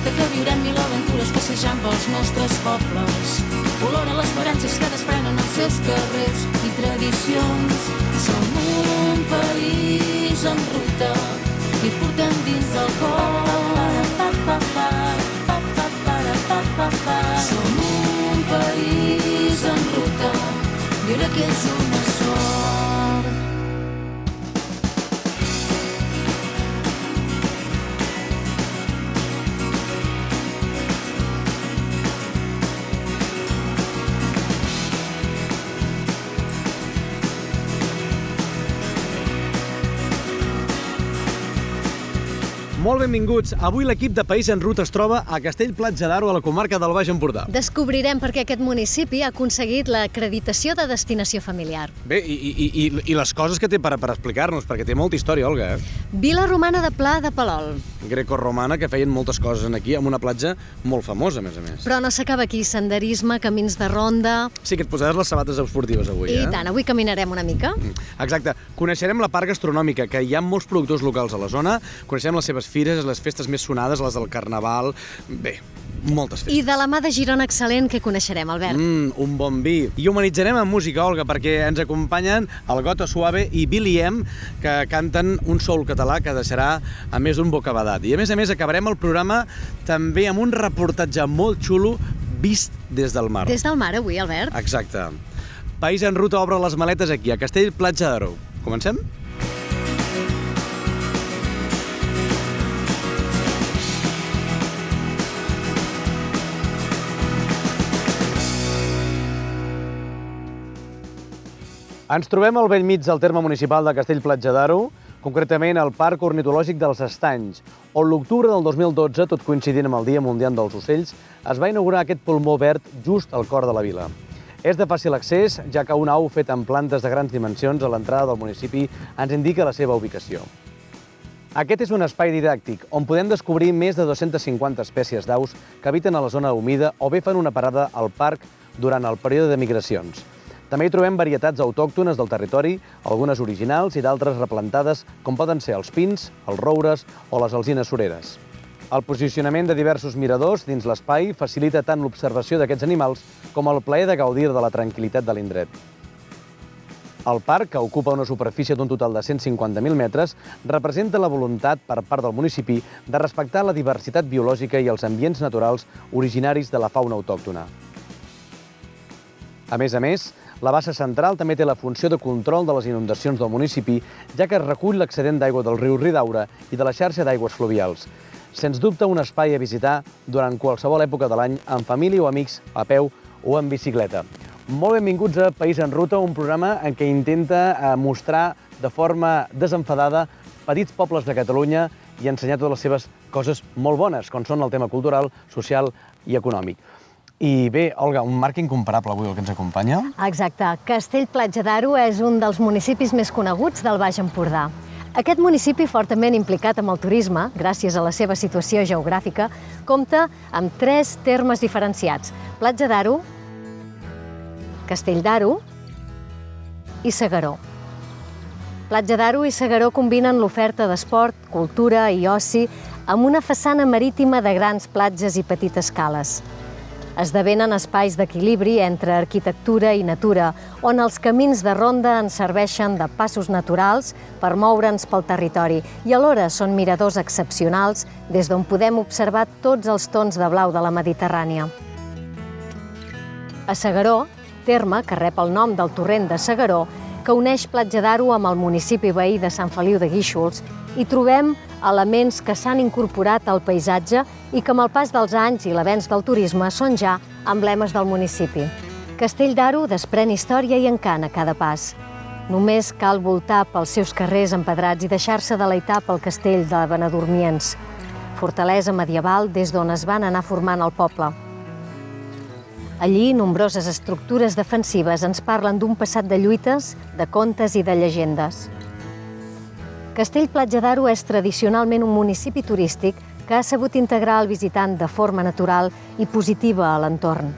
fredeta que viurem mil aventures passejant pels nostres pobles. Oloren les esperances que desprenen els seus carrers i tradicions. Som un país en ruta i portem dins del cor. Som un país en ruta, mira que és una sort. Molt benvinguts. Avui l'equip de País en Ruta es troba a Castell-Platja d'Aro, a la comarca del Baix Empordà. Descobrirem per què aquest municipi ha aconseguit l'acreditació de destinació familiar. Bé, i les coses que té per explicar-nos, perquè té molta història, Olga. Vila romana de Pla de Palol. Grecorromana, que feien moltes coses aquí, amb una platja molt famosa, a més a més. Però no s'acaba aquí. Senderisme, camins de ronda... Sí, que et posaràs les sabates esportives avui, I tant, avui caminarem una mica. Exacte. Coneixerem la part gastronòmica, que hi ha molts productors locals a la zona. Coneixerem les seves fires, les festes més sonades, les del Carnaval... Bé, moltes festes. I de la mà de Girona Excel·lent, què coneixerem, Albert? Un bon vi. I humanitzarem amb música, Olga, perquè ens acompanyen el Gota Suave i Billy M, que canten un soul català que deixarà a més d'un bocabadat. I a més, acabarem el programa també amb un reportatge molt xulo vist des del mar. Des del mar, avui, Albert. Exacte. País en Ruta obre les maletes aquí, a Castell-Platja d'Aro. Comencem? Ens trobem al bell mig del terme municipal de Castell-Platja d'Aro, concretament al Parc Ornitològic dels Estanys, on l'octubre del 2012, tot coincidint amb el Dia Mundial dels Ocells, es va inaugurar aquest pulmó verd just al cor de la vila. És de fàcil accés, ja que una au feta amb plantes de grans dimensions a l'entrada del municipi ens indica la seva ubicació. Aquest és un espai didàctic on podem descobrir més de 250 espècies d'aus que habiten a la zona humida o bé fan una parada al parc durant el període de migracions. També hi trobem varietats autòctones del territori, algunes originals i d'altres replantades, com poden ser els pins, els roures o les alzines sureres. El posicionament de diversos miradors dins l'espai facilita tant l'observació d'aquests animals com el plaer de gaudir de la tranquil·litat de l'indret. El parc, que ocupa una superfície d'un total de 150.000 metres, representa la voluntat per part del municipi de respectar la diversitat biològica i els ambients naturals originaris de la fauna autòctona. A més, la bassa central també té la funció de control de les inundacions del municipi, ja que es recull l'excedent d'aigua del riu Ridaura i de la xarxa d'aigües fluvials. Sens dubte, un espai a visitar durant qualsevol època de l'any, amb família o amics, a peu o en bicicleta. Molt benvinguts a País en Ruta, un programa en què intenta mostrar de forma desenfadada petits pobles de Catalunya i ensenyar totes les seves coses molt bones, com són el tema cultural, social i econòmic. I bé, Olga, un marc incomparable avui el que ens acompanya. Exacte. Castell-Platja d'Aro és un dels municipis més coneguts del Baix Empordà. Aquest municipi, fortament implicat amb el turisme, gràcies a la seva situació geogràfica, compta amb 3 termes diferenciats: Platja d'Aro, Castell d'Aro i S'Agaró. Platja d'Aro i S'Agaró combinen l'oferta d'esport, cultura i oci amb una façana marítima de grans platges i petites cales. Esdevenen espais d'equilibri entre arquitectura i natura, on els camins de ronda ens serveixen de passos naturals per moure'ns pel territori i alhora són miradors excepcionals des d'on podem observar tots els tons de blau de la Mediterrània. A S'Agaró, terme que rep el nom del torrent de S'Agaró, que uneix Platja d'Aro amb el municipi veí de Sant Feliu de Guíxols, hi trobem elements que s'han incorporat al paisatge i que amb el pas dels anys i l'avenç del turisme són ja emblemes del municipi. Castell d'Aro desprèn història i encant a cada pas. Només cal voltar pels seus carrers empedrats i deixar-se deleitar pel castell de Benedormiens, fortalesa medieval des d'on es van anar formant el poble. Allí, nombroses estructures defensives ens parlen d'un passat de lluites, de contes i de llegendes. Castell-Platja d'Aro és tradicionalment un municipi turístic que ha sabut integrar el visitant de forma natural i positiva a l'entorn.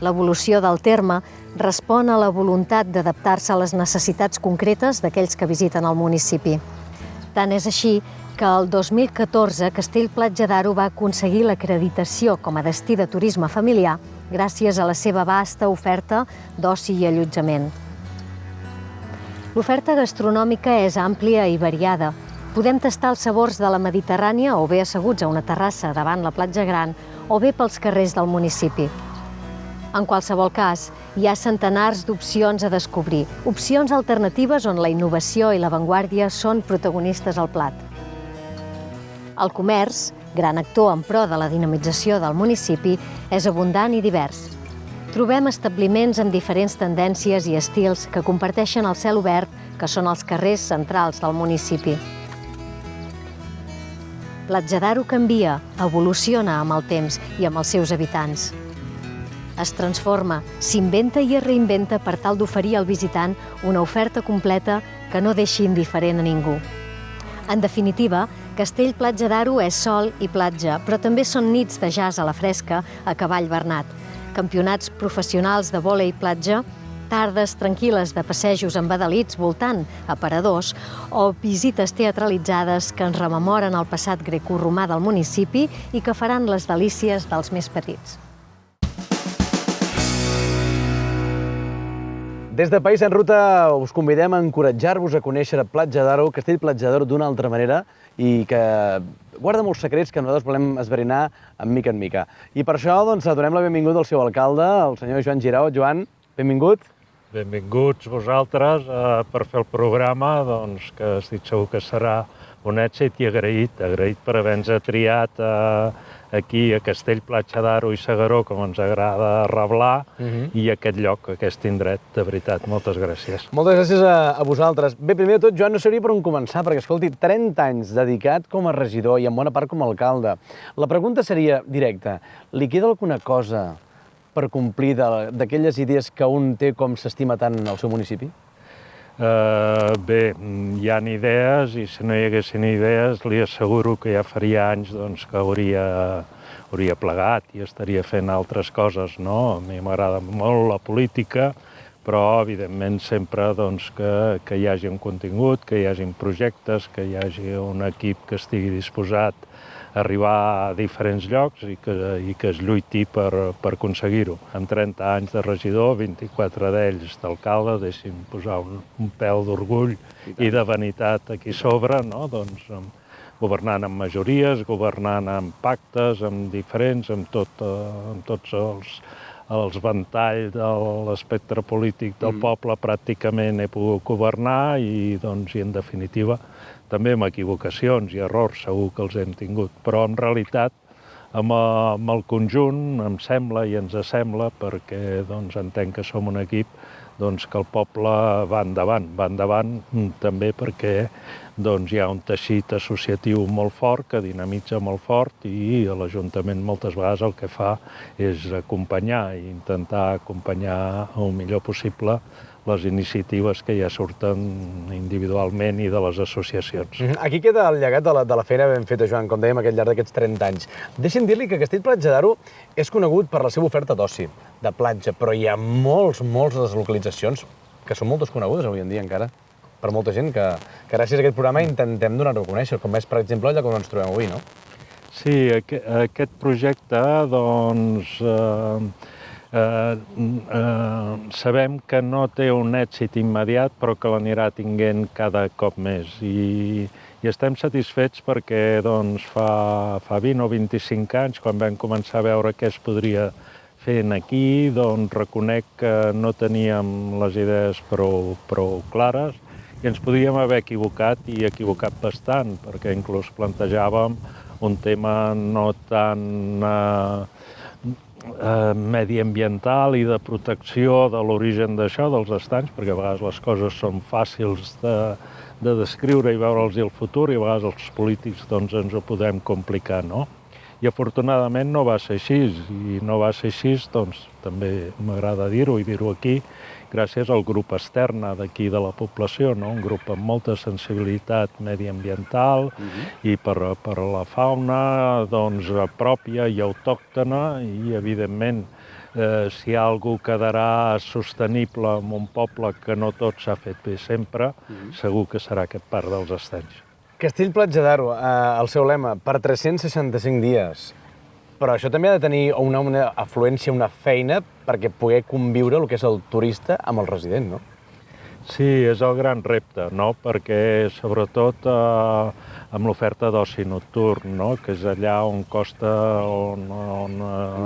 L'evolució del terme respon a la voluntat d'adaptar-se a les necessitats concretes d'aquells que visiten el municipi. Tant és així que el 2014 Castell-Platja d'Aro va aconseguir l'acreditació com a destí de turisme familiar gràcies a la seva vasta oferta d'oci i allotjament. L'oferta gastronòmica és àmplia i variada. Podem tastar els sabors de la Mediterrània o bé asseguts a una terrassa davant la platja gran o bé pels carrers del municipi. En qualsevol cas, hi ha centenars d'opcions a descobrir, opcions alternatives on la innovació i l'avantguàrdia són protagonistes al plat. El comerç, gran actor en pro de la dinamització del municipi, és abundant i divers. Trobem establiments amb diferents tendències i estils que comparteixen el cel obert, que són els carrers centrals del municipi. Platja d'Aro canvia, evoluciona amb el temps i amb els seus habitants. Es transforma, s'inventa i es reinventa per tal d'oferir al visitant una oferta completa que no deixi indiferent a ningú. En definitiva, Castell-Platja d'Aro és sol i platja, però també són nits de jazz a la fresca a Cavall Bernat, campionats professionals de vòlei platja, tardes tranquil·les de passejos embadalits voltant aparadors o visites teatralitzades que ens rememoren el passat grecoromà del municipi i que faran les delícies dels més petits. Des de País en Ruta us convidem a encoratjar-vos a conèixer Platja d'Aro, Castell-Platja d'Aro d'una altra manera i que guarda molts secrets que nosaltres volem esbrinar en mica en mica. I per això donem la benvinguda al seu alcalde, el senyor Joan Girau. Joan, benvingut. Benvinguts vosaltres per fer el programa, que estic segur que serà un èxit i agraït per haver-nos triat aquí a Castell-Platja d'Aro i S'Agaró, com ens agrada reblar, i aquest lloc, aquest indret, de veritat. Moltes gràcies. Moltes gràcies a vosaltres. Bé, primer de tot, Joan, no sabria per on començar, perquè, escolti, 30 anys dedicat com a regidor i en bona part com a alcalde. La pregunta seria directa. Li queda alguna cosa per complir d'aquelles idees que un té com s'estima tant al seu municipi? Bé, hi ha idees i si no hi haguessin idees li asseguro que ja faria anys que hauria plegat i estaria fent altres coses, no? A mi m'agrada molt la política, però evidentment sempre que hi hagi un contingut, que hi hagi projectes, que hi hagi un equip que estigui disposat a arribar a diferents llocs i que es lluiti per aconseguir-ho. En 30 anys de regidor, 24 d'ells d'alcalde, deixi'm posar un pèl d'orgull i de vanitat aquí sobre, no? Governant amb majories, governant amb pactes, amb diferents, amb tots els ventalls de l'espectre polític del poble, pràcticament he pogut governar i en definitiva també amb equivocacions i errors segur que els hem tingut, però en realitat amb el conjunt em sembla i ens sembla, perquè entenc que som un equip, que el poble va endavant també perquè hi ha un teixit associatiu molt fort, que dinamitza molt fort i l'Ajuntament moltes vegades el que fa és acompanyar i intentar acompanyar el millor possible les iniciatives que ja surten individualment i de les associacions. Aquí queda el llegat de la feina ben feta, Joan, com dèiem, al llarg d'aquests 30 anys. Deixi'm dir-li que Castell-Platja d'Aro és conegut per la seva oferta d'oci, de platja, però hi ha molts de les localitzacions que són molt desconegudes avui en dia encara, per molta gent que gràcies a aquest programa intentem donar-ho a conèixer, com és, per exemple, el lloc on ens trobem avui, no? Sí, aquest projecte, sabem que no té un èxit immediat, però que l'anirà tinguent cada cop més. I estem satisfets perquè fa 20 o 25 anys, quan vam començar a veure què es podria fer aquí, reconec que no teníem les idees prou clares i ens podíem haver equivocat i equivocat bastant, perquè inclús plantejàvem un tema no tan mediambiental i de protecció de l'origen d'això, dels estanys, perquè a vegades les coses són fàcils de descriure i veure'ls el futur i a vegades els polítics ens ho podem complicar, no? I afortunadament no va ser així, i no va ser així, també m'agrada dir-ho i dir-ho aquí, gràcies al grup extern d'aquí de la població, un grup amb molta sensibilitat mediambiental i per la fauna pròpia i autòctona i, evidentment, si hi ha algú que quedarà sostenible en un poble que no tot s'ha fet bé sempre, segur que serà aquest parc dels Estanys. Castell Platja d'Aro, el seu lema, per 365 dies. Però això també ha de tenir una afluència, una feina, perquè poder conviure el que és el turista amb el resident, no? Sí, és el gran repte, no? Perquè sobretot amb l'oferta d'oci nocturn, no? Que és allà on costa, on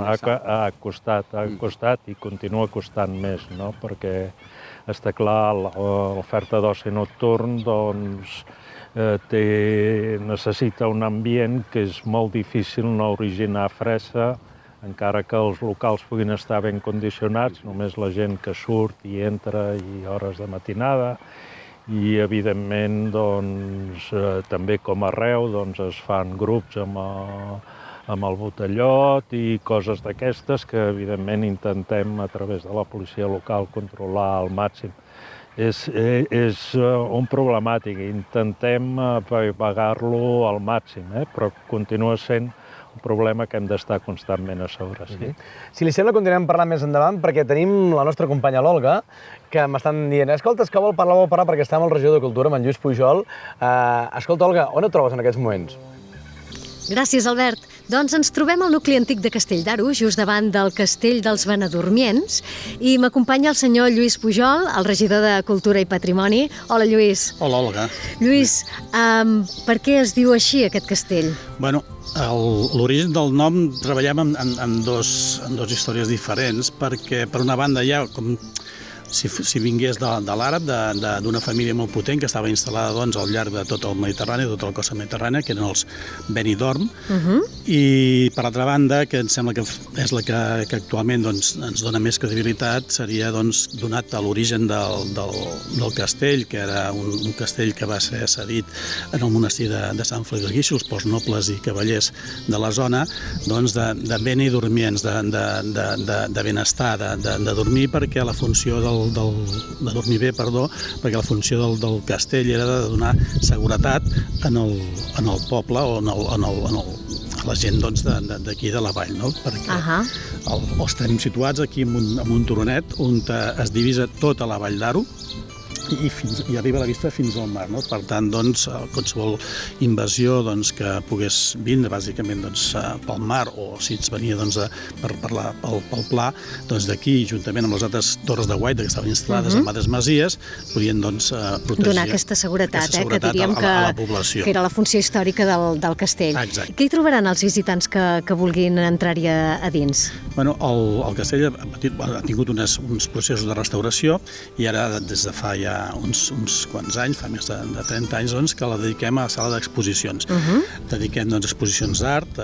ha costat i continua costant més, no? Perquè està clar, l'oferta d'oci nocturn doncs, necessita un ambient que és molt difícil no originar fressa, encara que els locals puguin estar ben condicionats, només la gent que surt i entra i hores de matinada, i evidentment doncs, també com arreu doncs, es fan grups amb el botellot i coses d'aquestes que evidentment intentem a través de la policia local controlar al màxim. És un problemàtic, intentem pagar-lo al màxim, però continua sent un problema que hem d'estar constantment a sobre. Sí. Si li sembla, continuem parlant més endavant, perquè tenim la nostra companya l'Olga, que m'estan dient, escolta, és que vol parlar, perquè està amb el regidor de Cultura, amb en Lluís Pujol. Escolta, Olga, on et trobes en aquests moments? Gràcies, Albert. Doncs ens trobem al nucli antic de Castell d'Aro, just davant del Castell dels Benedormients, i m'acompanya el senyor Lluís Pujol, el regidor de Cultura i Patrimoni. Hola, Lluís. Hola, Olga. Lluís, per què es diu així aquest castell? Bueno, l'origen del nom treballem en dos històries diferents, perquè per una banda hi ha com si vingués de l'àrab, d'una família molt potent que estava instal·lada doncs, al llarg de tot el Mediterrani, de tota la costa mediterrània, que eren els Benidorm, i per altra banda, que em sembla que és la que actualment doncs, ens dona més credibilitat, seria doncs, donat a l'origen del castell, que era un castell que va ser cedit en el monestir de Sant Feliu de Guíxols pels nobles i cavallers de la zona, doncs, de benidormients, de benestar, de dormir, perquè la funció de dormir bé, perquè la funció del castell era de donar seguretat en el poble o a la gent d'aquí de la vall, no? Perquè estem situats aquí en un turonet on es divisa tota la vall d'Aro i arriba a la vista fins al mar, no? Per tant, doncs, qualsevol invasió que pogués vindre, bàsicament, pel mar, o si ens venia pel pla, d'aquí, juntament amb les altres torres de guaita que estaven instal·lades en altres masies, podien protegir... Donar aquesta seguretat, que diríem a la població. Que era la funció històrica del castell. Exacte. Què hi trobaran els visitants que vulguin entrar-hi a dins? Bueno, el castell ha tingut uns processos de restauració i ara, des de fa ja uns quants anys, fa més de 30 anys, doncs, que la dediquem a la sala d'exposicions. Dediquem exposicions d'art,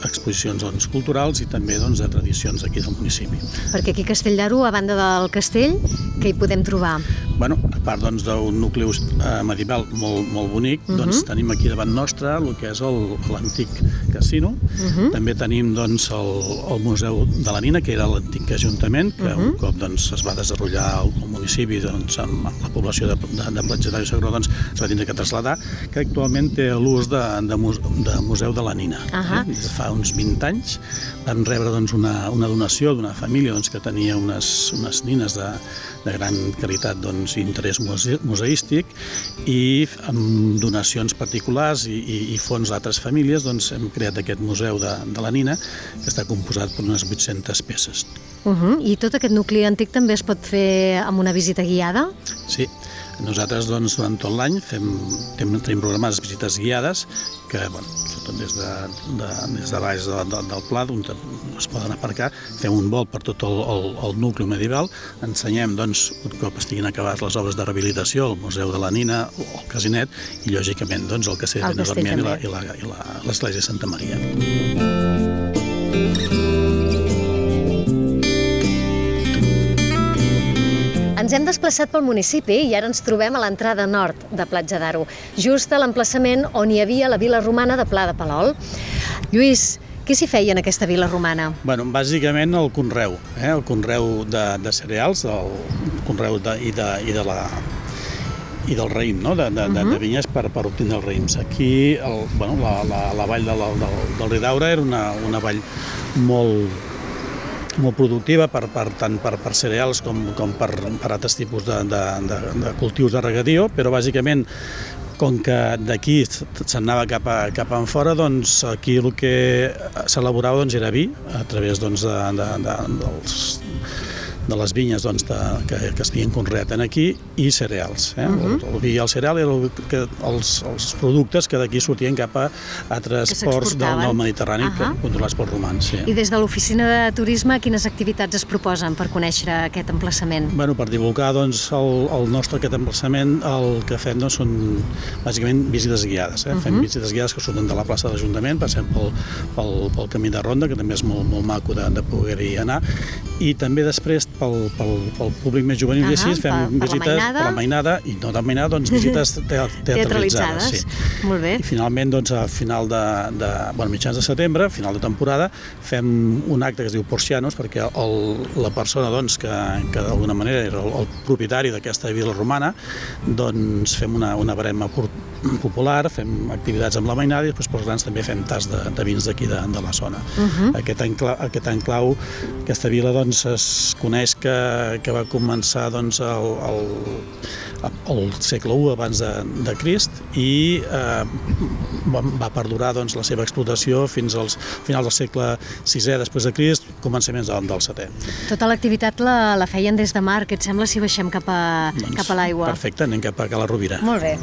exposicions culturals i també de tradicions d'aquí del municipi. Perquè aquí a Castell d'Aro, a banda del castell, què hi podem trobar? Bueno, a part d'un nucli medieval molt bonic, tenim aquí davant nostre el que és l'antic casino. També tenim el Museu de la Nina, que era l'antic ajuntament, que un cop es va desenvolupar al municipi amb la població de Platja d'Aro i Sagró, es va tindre que traslladar, que actualment té l'ús de Museu de la Nina. Des de fa uns 20 anys vam rebre una donació d'una família que tenia unes nines de gran qualitat i interès museístic, i amb donacions particulars i fons d'altres famílies hem creat aquest Museu de la Nina, que està composat per unes 800 peces. I tot aquest nucli antic també es pot fer amb una visita guiada? Sí, nosaltres durant tot l'any tenim programades visites guiades que, sobretot des de baix del pla, on es poden aparcar, fem un volt per tot el nucli medieval, ensenyem, un cop estiguin acabades les obres de rehabilitació, el Museu de la Nina, el Casinet, i lògicament el castell de Benedormient i l'església de Santa Maria. Ens hem desplaçat pel municipi i ara ens trobem a l'entrada nord de Platja d'Aro, just a l'emplaçament on hi havia la vila romana de Pla de Palol. Lluís, què s'hi feia en aquesta vila romana? Bàsicament el conreu de cereals, el conreu i del raïm, de vinyes per obtenir els raïms. Aquí, la vall del Ridaura era una vall molt productiva tant per cereals com per altres tipus de cultius de regadío, però bàsicament com que d'aquí s'anava cap enfora, doncs aquí el que s'elaborava era vi, a través de les vinyes que es havien conreat aquí, i cereals. El vi i el cereal eren els productes que d'aquí sortien cap a altres ports del Mediterrani, controlats pels romans. I des de l'oficina de turisme, quines activitats es proposen per conèixer aquest emplaçament? Per divulgar el nostre aquest emplaçament, el que fem són bàsicament visites guiades. Fem visites guiades que surten de la plaça de l'Ajuntament, passem pel camí de ronda, que també és molt maco de poder-hi anar, i també després pel públic més juvenil, i així fem visites per la mainada, i no de mainada, doncs visites teatralitzades. Molt bé. I finalment, a final mitjans de setembre, final de temporada, fem un acte que es diu Porcianos, perquè la persona que d'alguna manera era el propietari d'aquesta vila romana, doncs fem una barema popular, fem activitats amb la mainada, i després pels grans també fem tas de vins d'aquí de la zona. Aquest enclau, aquesta vila, es coneix que va començar al segle I abans de Crist, i va perdurar la seva explotació fins als finals del segle VI després de Crist, començaments del VII. Tota l'activitat la feien des de mar, què et sembla si baixem cap a l'aigua? Perfecte, anem cap a Cala Rovira. Molt bé.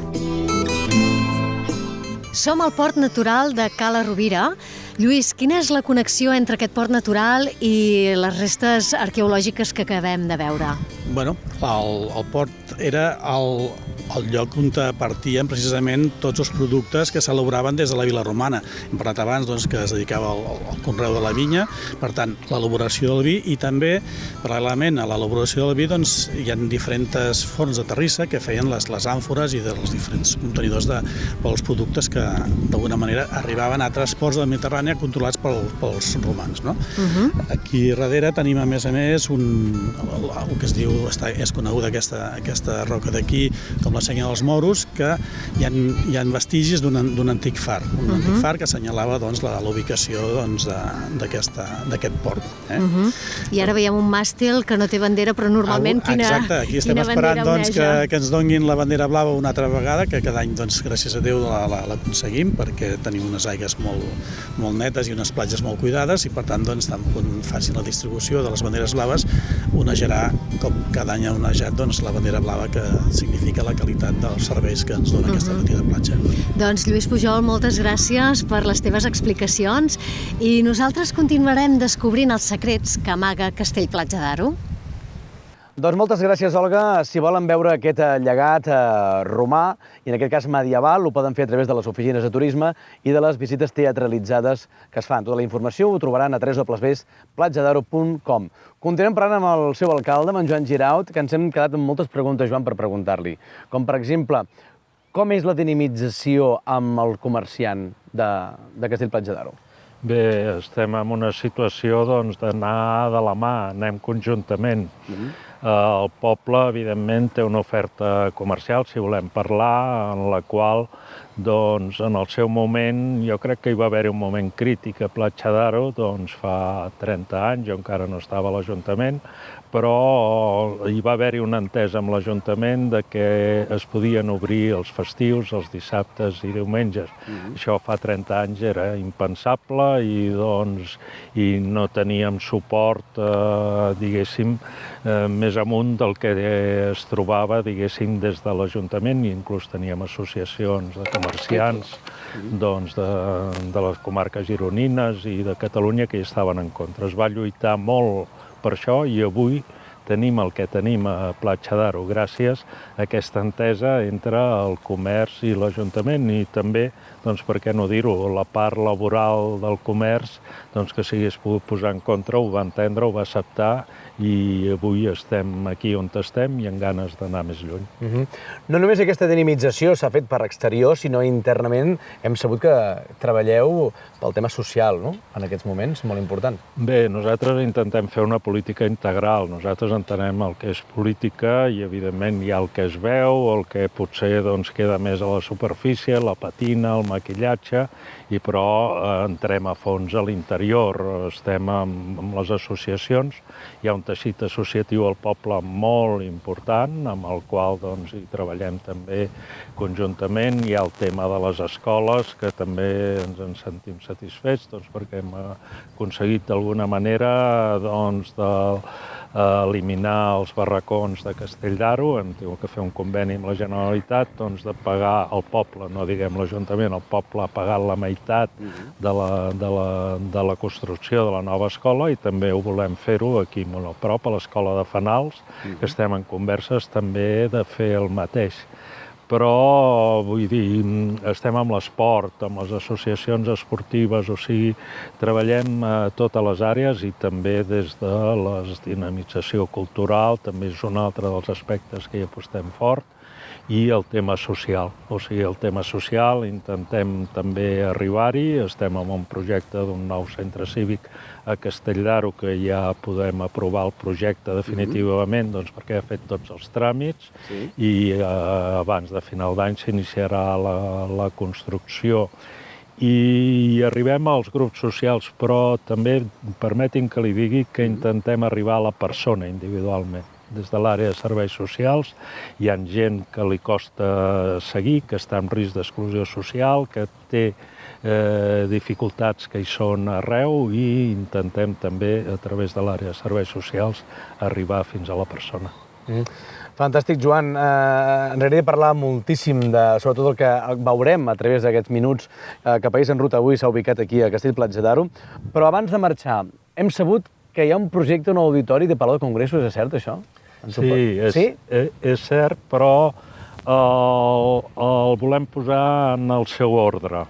Som al Port Natural de Cala Rovira. Lluís, quina és la connexió entre aquest port natural i les restes arqueològiques que acabem de veure? El port era el lloc on partien precisament tots els productes que s'elaboraven des de la vila romana. Hem parlat abans que es dedicava al conreu de la vinya, per tant, l'elaboració del vi, i també, paral·lelament a l'elaboració del vi, hi ha diferents forns de terrissa que feien les àmfores i dels diferents contenidors pels productes que, d'alguna manera, arribaven a altres ports del Mediterrani controlats pels romans. Aquí darrere tenim, a més, el que es diu, és coneguda aquesta roca d'aquí com la senya dels moros, que hi ha vestigis d'un antic far, antic far que assenyalava la ubicació d'aquest port. I ara veiem un màstil que no té bandera, però normalment Exacte, aquí estem esperant que ens donguin la bandera blava una altra vegada, que cada any, gràcies a Déu, l'aconseguim, perquè tenim unes aigues molt netes i unes platges molt cuidades, i per tant, tant quan facin la distribució de les banderes blaves, onejarà, com cada any ha onejat, la bandera blava, que significa la qualitat dels serveis que ens dona aquesta petita platja. Doncs, Lluís Pujol, moltes gràcies per les teves explicacions, i nosaltres continuarem descobrint els secrets que amaga Castell-Platja d'Aro. Doncs moltes gràcies, Olga. Si volen veure aquest llegat romà, i en aquest cas medieval, ho poden fer a través de les oficines de turisme i de les visites teatralitzades que es fan. Tota la informació ho trobaran a www.platjadaro.com. Continuem parlant amb el seu alcalde, amb en Joan Giraut, que ens hem quedat amb moltes preguntes, Joan, per preguntar-li. Com, per exemple, com és la dinamització amb el comerciant de Castell-Platja d'Aro? Bé, estem en una situació d'anar de la mà, anem conjuntament. El poble, evidentment, té una oferta comercial, si volem parlar, en la qual, en el seu moment, jo crec que hi va haver un moment crític a Platja d'Aro, fa 30 anys, jo encara no estava a l'Ajuntament, però hi va haver-hi una entesa amb l'Ajuntament de que es podien obrir els festius, els dissabtes i diumenges. Això fa 30 anys era impensable i no teníem suport, diguéssim, més amunt del que es trobava, diguéssim, des de l'Ajuntament, i inclús teníem associacions de comerciants de les comarques gironines i de Catalunya que hi estaven en contra. Es va lluitar molt per això, i avui tenim el que tenim a Platja d'Aro gràcies a aquesta entesa entre el comerç i l'Ajuntament, i també, per què no dir-ho, la part laboral del comerç que s'hagués pogut posar en contra, ho va entendre, ho va acceptar, i avui estem aquí on estem i amb ganes d'anar més lluny. No només aquesta dinamització s'ha fet per exterior, sinó internament hem sabut que treballeu pel tema social, no?, en aquests moments, molt important. Bé, nosaltres intentem fer una política integral. Nosaltres entenem el que és política i, evidentment, hi ha el que es veu, el que potser queda més a la superfície, la patina, el maquillatge, però entrem a fons a l'interior, estem amb les associacions, hi ha un teixit associatiu al poble molt important, amb el qual hi treballem també conjuntament. Hi ha el tema de les escoles, que també ens en sentim satisfets, perquè hem aconseguit d'alguna manera eliminar els barracons de Castell d'Aro. Hem tingut que fer un conveni amb la Generalitat de pagar al poble, no diguem l'Ajuntament, el poble ha pagat la meitat de la construcció de la nova escola, i també ho volem fer-ho aquí molt a prop, a l'escola de Fanals, que estem en converses també de fer el mateix. Però, vull dir, estem amb l'esport, amb les associacions esportives, o sigui, treballem a totes les àrees i també des de la dinamització cultural, també és un altre dels aspectes que hi apostem fort, i el tema social. O sigui, el tema social intentem també arribar-hi, estem en un projecte d'un nou centre cívic a Castell d'Aro, que ja podem aprovar el projecte definitivament, perquè ha fet tots els tràmits, i abans de final d'any s'iniciarà la construcció. I arribem als grups socials, però també permetin que li digui que intentem arribar a la persona individualment. Des de l'àrea de serveis socials hi ha gent que li costa seguir, que està en risc d'exclusió social, que té dificultats que hi són arreu, i intentem també, a través de l'àrea de serveis socials, arribar fins a la persona. Fantàstic, Joan. Ens agradaria parlar moltíssim de, sobretot, el que veurem a través d'aquests minuts que País en Ruta avui s'ha ubicat aquí a Castell-Platja d'Aro. Però abans de marxar, hem sabut que hi ha un projecte, un auditori de Palau de Congressos, és cert, això? Sí, és cert, però el volem posar en el seu ordre.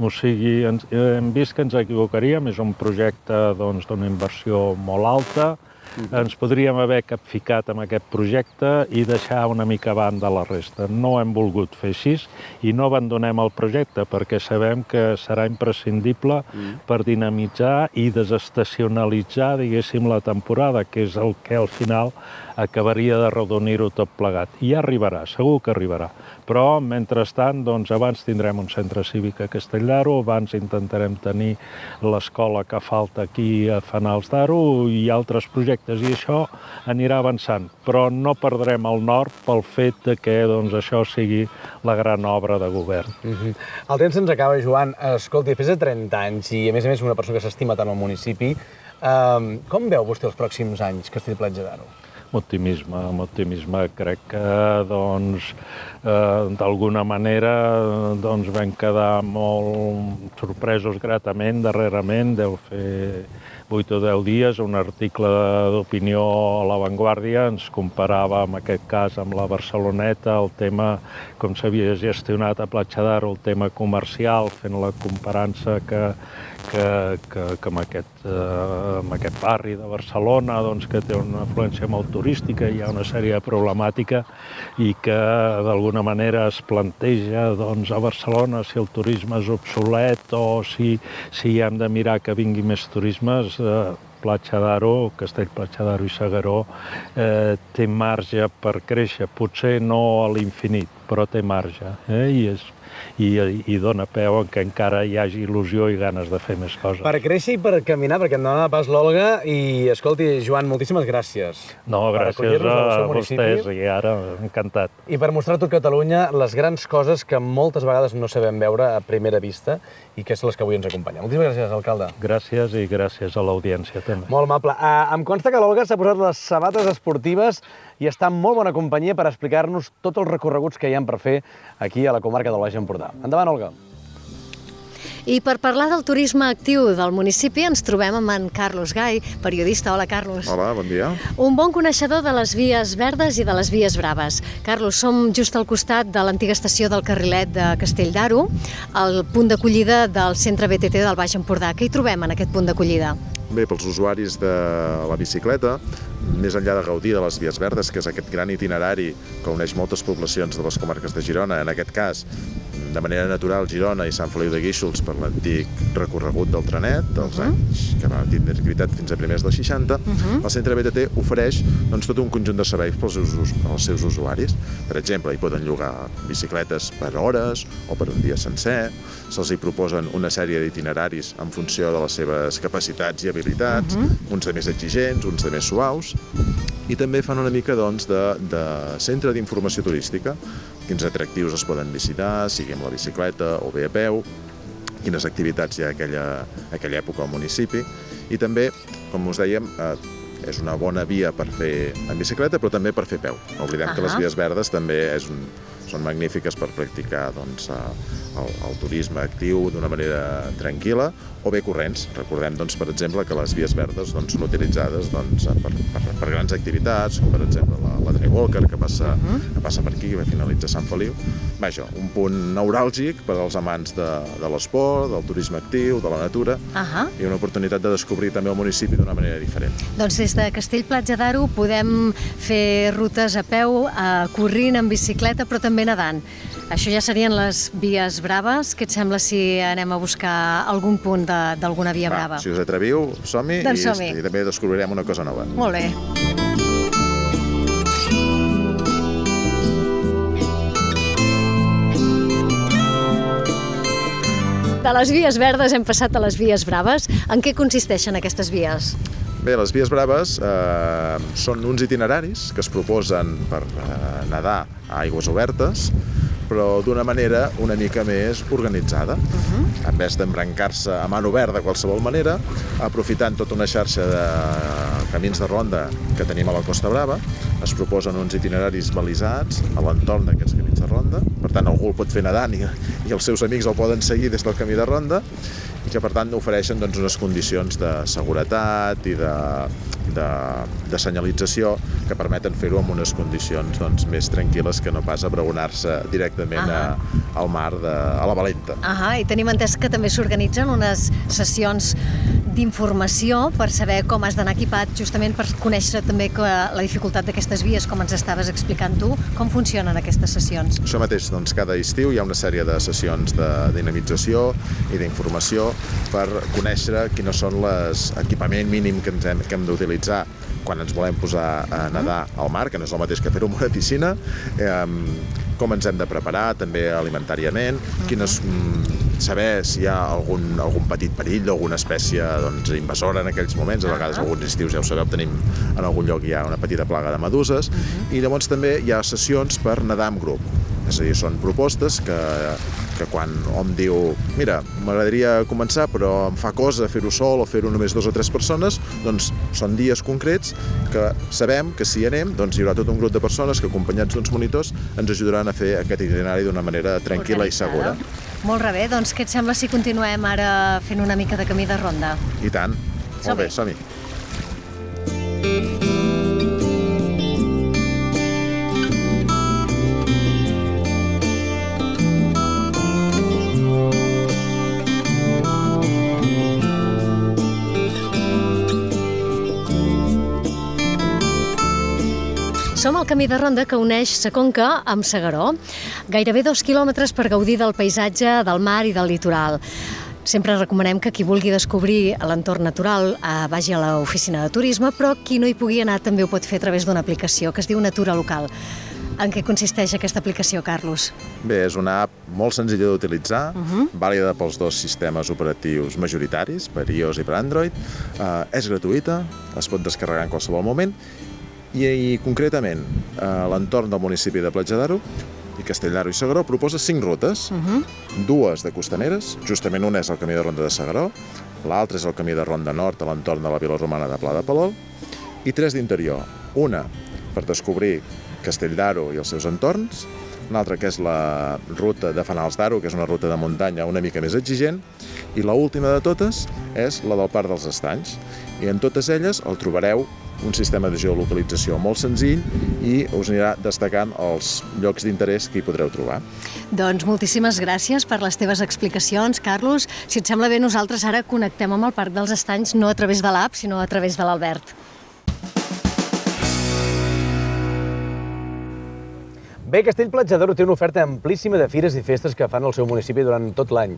O sigui, hem vist que ens equivocaríem, és un projecte d'una inversió molt alta, ens podríem haver capficat amb aquest projecte i deixar una mica a banda la resta. No ho hem volgut fer així i no abandonem el projecte, perquè sabem que serà imprescindible per dinamitzar i desestacionalitzar, diguéssim, la temporada, que és el que al final acabaria de redonir-ho tot plegat. I ja arribarà, segur que arribarà. Però, mentrestant, abans tindrem un centre cívic a Castell d'Aro, abans intentarem tenir l'escola que falta aquí a Fanals d'Aro i altres projectes, i això anirà avançant. Però no perdrem el nord pel fet que això sigui la gran obra de govern. El temps se'ns acaba, Joan. Escolti, després de 30 anys i, a més, una persona que s'estima tant al municipi, com veu vostè els pròxims anys Castell-Platja d'Aro? Amb optimisme. Crec que, d'alguna manera, vam quedar molt sorpresos gratament darrerament. Deu fer 8 o 10 dies un article d'opinió a La Vanguardia ens comparava, en aquest cas, amb la Barceloneta, el tema, com s'havia gestionat a Platja d'Aro, el tema comercial, fent la comparança que amb aquest barri de Barcelona, que té una afluència molt turística, hi ha una sèrie de problemàtica i que d'alguna manera es planteja a Barcelona si el turisme és obsolet o si hem de mirar que vingui més turismes. Platja d'Aro, Castell-Platja d'Aro i S'Agaró té marge per créixer, potser no a l'infinit, però té marge, i dona peu que encara hi hagi il·lusió i ganes de fer més coses. Per créixer i per caminar, perquè em demana pas l'Olga, i escolti, Joan, moltíssimes gràcies. No, gràcies a vostès, i ara encantat. I per mostrar a tot Catalunya les grans coses que moltes vegades no sabem veure a primera vista i que són les que avui ens acompanyen. Moltíssimes gràcies, alcalde. Gràcies i gràcies a l'audiència també. Molt amable. Em consta que l'Olga s'ha posat les sabates esportives i està en molt bona companyia per explicar-nos tots els recorreguts que hi ha per fer aquí a la comarca del Baix Empordà. Endavant, Olga. I per parlar del turisme actiu del municipi ens trobem amb en Carlos Gai, periodista. Hola, Carlos. Hola, bon dia. Un bon coneixedor de les vies verdes i de les vies braves. Carlos, som just al costat de l'antiga estació del Carrilet de Castell d'Aro, al punt d'acollida del centre BTT del Baix Empordà. Què hi trobem en aquest punt d'acollida? Bé, pels usuaris de la bicicleta, més enllà de gaudir de les vies verdes, que és aquest gran itinerari que uneix moltes poblacions de les comarques de Girona, en aquest cas de manera natural Girona i Sant Feliu de Guíxols per l'antic recorregut del trenet, dels anys que va tindre activitat fins a primers dels 60, el centre BTT ofereix tot un conjunt de serveis pels seus usuaris. Per exemple, hi poden llogar bicicletes per hores o per un dia sencer, se'ls hi proposen una sèrie d'itineraris en funció de les seves capacitats i habilitats, uns de més exigents, uns de més suaus, i també fan una mica de centre d'informació turística, quins atractius es poden visitar, sigui amb la bicicleta o bé a peu, quines activitats hi ha a aquella època al municipi, i també, com us dèiem, és una bona via per fer en bicicleta, però també per fer peu. No oblidem que les vies verdes també són magnífiques per practicar el turisme actiu d'una manera tranquil·la, o bé corrents. Recordem, per exemple, que les vies verdes són utilitzades per grans activitats, com per exemple la Trail Walker, que passa per aquí, que finalitza Sant Feliu. Vaja, un punt neuràlgic per als amants de l'esport, del turisme actiu, de la natura, i una oportunitat de descobrir també el municipi d'una manera diferent. Doncs des de Castell-Platja d'Aro podem fer rutes a peu, corrent, en bicicleta, però també nedant. Això ja serien les vies braves. Què et sembla si anem a buscar algun punt d'alguna via brava? Si us atreviu, som-hi, i també descobrirem una cosa nova. Molt bé. De les vies verdes hem passat a les vies braves. En què consisteixen aquestes vies? Bé, les vies braves són uns itineraris que es proposen per nedar a aigües obertes, però d'una manera una mica més organitzada. En vez d'embrancar-se a mano oberta de qualsevol manera, aprofitant tota una xarxa de camins de ronda que tenim a la Costa Brava, es proposen uns itineraris balisats a l'entorn d'aquests camins de ronda. Per tant, algú el pot fer nedant i els seus amics el poden seguir des del camí de ronda, i que per tant ofereixen unes condicions de seguretat i de senyalització que permeten fer-ho en unes condicions més tranquil·les que no pas abraonar-se directament al mar a la Valenta. I tenim entès que també s'organitzen unes sessions d'informació per saber com has d'anar equipat, justament per conèixer també la dificultat d'aquestes vies, com ens estaves explicant tu. Com funcionen aquestes sessions? Això mateix, cada estiu hi ha una sèrie de sessions de dinamització i d'informació per conèixer quines són l'equipament mínim que hem d'utilitzar quan ens volem posar a nedar al mar, que no és el mateix que fer-ho en una piscina, com ens hem de preparar també alimentàriament, saber si hi ha algun petit perill o alguna espècie invasora en aquells moments. A vegades alguns estius, ja ho sabeu, tenim en algun lloc hi ha una petita plaga de meduses, i llavors també hi ha sessions per nedar en grup. És a dir, són propostes que quan hom diu mira, m'agradaria començar però em fa cosa fer-ho sol o fer-ho només 2 o 3 persones, doncs són dies concrets que sabem que si hi anem hi haurà tot un grup de persones que, acompanyats d'uns monitors, ens ajudaran a fer aquest itinerari d'una manera tranquil·la i segura. Molt bé, doncs què et sembla si continuem ara fent una mica de camí de ronda? I tant. Molt bé, som-hi. Som al camí de ronda que uneix Sa Conca amb S'Agaró. Gairebé 2 quilòmetres per gaudir del paisatge, del mar i del litoral. Sempre recomanem que qui vulgui descobrir l'entorn natural vagi a l'oficina de turisme, però qui no hi pugui anar també ho pot fer a través d'una aplicació que es diu Natura Local. En què consisteix aquesta aplicació, Carlos? Bé, és una app molt senzilla d'utilitzar, vàlida pels 2 sistemes operatius majoritaris, per iOS i per Android. És gratuïta, es pot descarregar en qualsevol moment, i concretament l'entorn del municipi de Platja d'Aro i Castell d'Aro i S'Agaró proposa 5 rutes, 2 de costaneres, justament una és el camí de ronda de S'Agaró, l'altra és el camí de ronda nord a l'entorn de la Vila Romana de Pla de Palol, i 3 d'interior, una per descobrir Castell d'Aro i els seus entorns, una altra que és la ruta de Fanals d'Aro, que és una ruta de muntanya una mica més exigent, i l'última de totes és la del Parc dels Estanys. I en totes elles el trobareu un sistema de geolocalització molt senzill i us anirà destacant els llocs d'interès que hi podreu trobar. Doncs moltíssimes gràcies per les teves explicacions, Carlos. Si et sembla bé, nosaltres ara connectem amb el Parc dels Estanys, no a través de l'app, sinó a través de l'Albert. Bé, Castell-Platja d'Aro té una oferta amplíssima de fires i festes que fan al seu municipi durant tot l'any.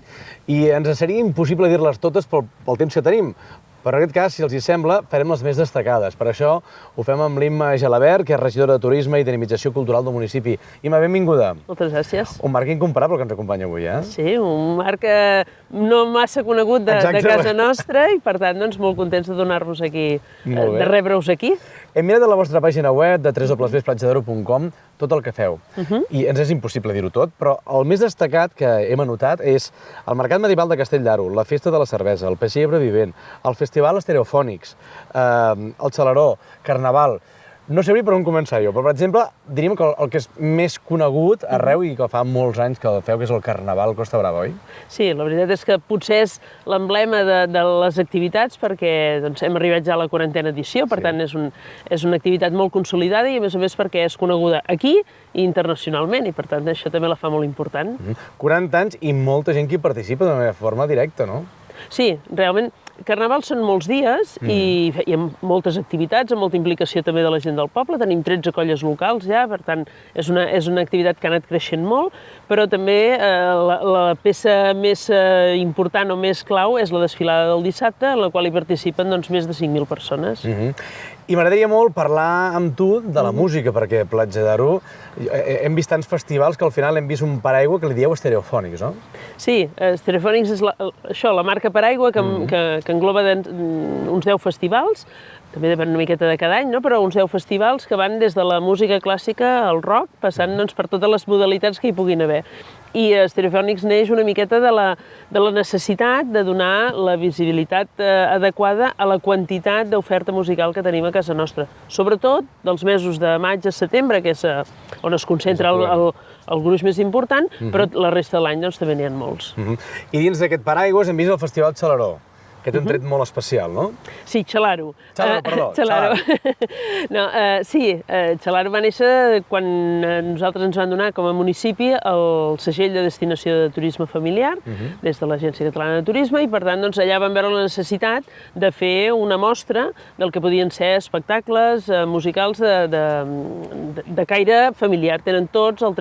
I ens seria impossible dir-les totes pel temps que tenim. Però en aquest cas, si els hi sembla, farem les més destacades. Per això ho fem amb l'Imma Gelabert, que és regidora de Turisme i Dinamització Cultural del municipi. Imma, benvinguda. Moltes gràcies. Un marc incomparable que ens acompanya avui, eh? Sí, un marc no massa conegut de casa nostra i, per tant, doncs, molt contents de donar-vos aquí, de rebre-us aquí. Hem mirat a la vostra pàgina web de www.platjadaro.com tot el que feu. I ens és impossible dir-ho tot, però el més destacat que hem anotat és el Mercat Medieval de Castell d'Aro, la Festa de la Cervesa, el Pessebre Vivent, el Festival Estereofònics, el Xalaró, Carnaval. No sabria per on començar jo, però, per exemple, diríem que el que és més conegut arreu i que fa molts anys que el feu, que és el Carnaval Costa Brava, oi? Sí, la veritat és que potser és l'emblema de les activitats perquè doncs, hem arribat ja a la 40a edició, per tant és una activitat molt consolidada i a més perquè és coneguda aquí i internacionalment i per tant això també la fa molt important. 40 anys i molta gent que hi participa de forma directa, no? Sí, realment, Carnaval són molts dies i amb moltes activitats, amb molta implicació també de la gent del poble. Tenim 13 colles locals ja, per tant, és una activitat que ha anat creixent molt, però també la peça més important o més clau és la desfilada del dissabte, en la qual hi participen doncs, més de 5.000 persones. I m'agradaria molt parlar amb tu de la música, perquè a Platja d'Aro hem vist tants festivals que al final hem vist un paraigua que li dieu Estereofònics, no? Sí, Estereofònics és la marca paraigua que engloba uns 10 festivals, també depèn una miqueta de cada any, no? Però uns 10 festivals que van des de la música clàssica al rock, passant doncs, per totes les modalitats que hi puguin haver. I Estereofònics neix una miqueta de la necessitat de donar la visibilitat adequada a la quantitat d'oferta musical que tenim a casa nostra. Sobretot dels mesos de maig a setembre, que és on es concentra el gruix més important, però la resta de l'any doncs, també n'hi ha molts. I dins d'aquest paraigües hem vist el Festival Xalaró, que té un tret molt especial, no? Sí, Xalaro. Xalaro, perdó. Xalaro. No, sí, Xalaro va néixer quan nosaltres ens van donar com a municipi el segell de destinació de turisme familiar des de l'Agència Catalana de Turisme i per tant doncs, allà vam veure la necessitat de fer una mostra del que podien ser espectacles musicals de caire familiar. Tenen tots el